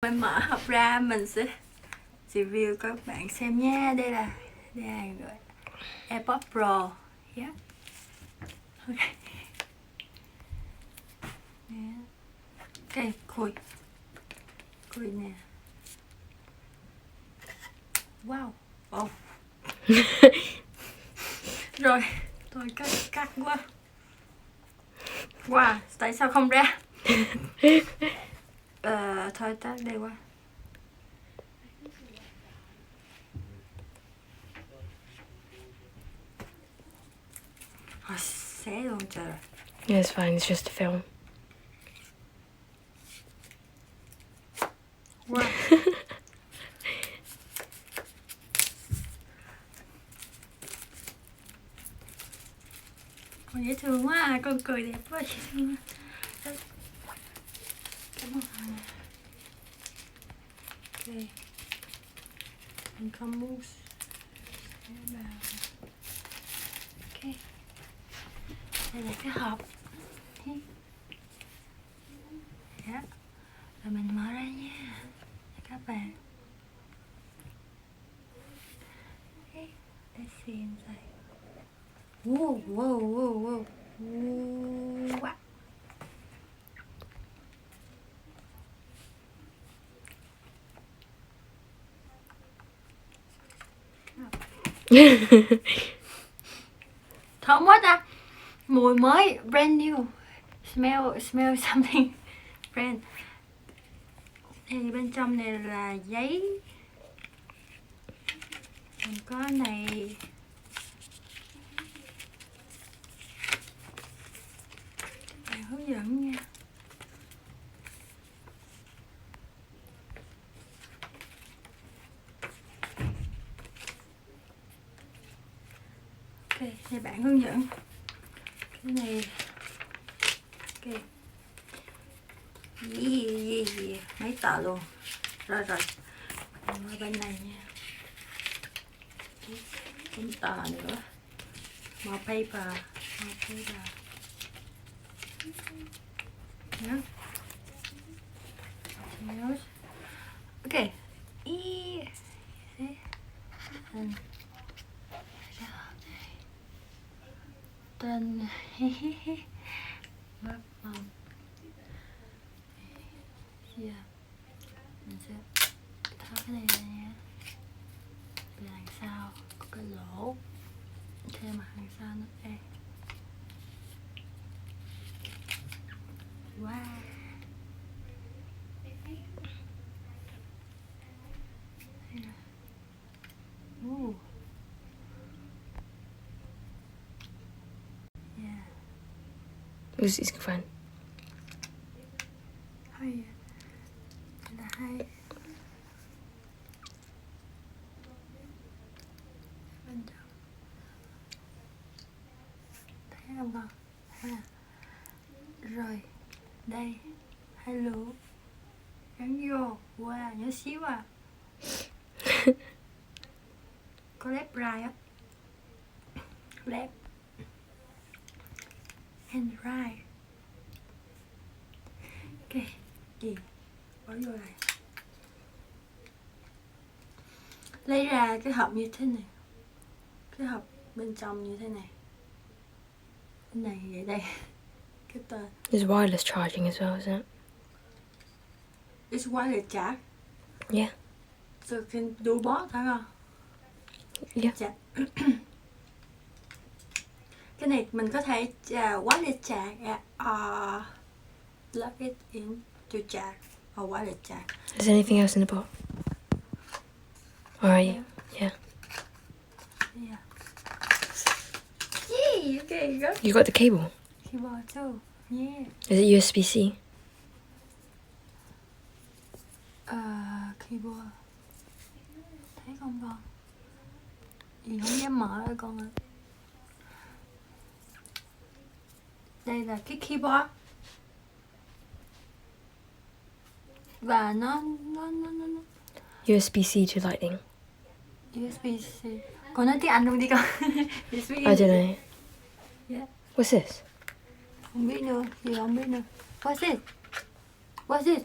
phải mở hộp ra, mình sẽ review các bạn xem nha. Đây là rồi AirPods Pro. Yeah. Okay. Ok, khui nè. Wow. Oh. Rồi, tôi cắt quá. Wow, tại sao không ra? Thôi tắt đây qua. Xé luôn trời. Yeah, it's fine. It's just a film. Wow. Con dễ thương quá à, con cười đẹp quá, dễ thương. Cảm ơn. Ok. Mình không mousse. Ok. Đây là cái hộp. Dạ. Rồi mình mở ra nha các bạn. Okay. Let's see inside. Whoa, whoa, whoa, whoa. Wow. Thơm quá ta. Mùi mới, brand new. Smell something brand. Thì bên trong này là giấy. Còn có này. Bạn hướng dẫn nha. Ok, đây bạn hướng dẫn. Cái này. Ok. Yeah. Mấy tờ luôn. Rồi. Ở bên này nha. Cũng tờ nữa. More paper. Yeah. Ok. Tên bắp bông. Yeah. Mình sẽ tháo cái này ra nha. Về đằng sau có cái lỗ, thêm mặt đằng sau nữa đây. Wow. Yeah. It's fine. Hay. Là hay. Bên trong. Thấy không con? Ha. Rồi. Đây. Hello. Gắn vô. Wow, nhỏ xíu à. Có left right á. Left and right. Ok. Gì? Bỏ vô này. Lấy ra cái hộp như thế này. Cái hộp bên trong như thế này. Cái này vậy đây. Cái tên. There's wireless charging as well, isn't it? It's wireless charge. Yeah. So you can do both, phải không? Yeah. Cái này mình có thể wireless charge plug it in to charge or wireless charge. Is there anything else in the box? Alright. Yeah. Yeah. Yay! Okay, go. You got the cable? Keyboard too. Yeah. Is it USB-C? Keyboard. Thấy không con? Gì không dám mở rồi con ơi. Đây là cái keyboard. Và nó USB-C to lightning. USB-C. Con nói tiếng Anh luôn đi con. I don't know. Yeah. What's this? Không biết nữa, gì không biết nữa. What's it?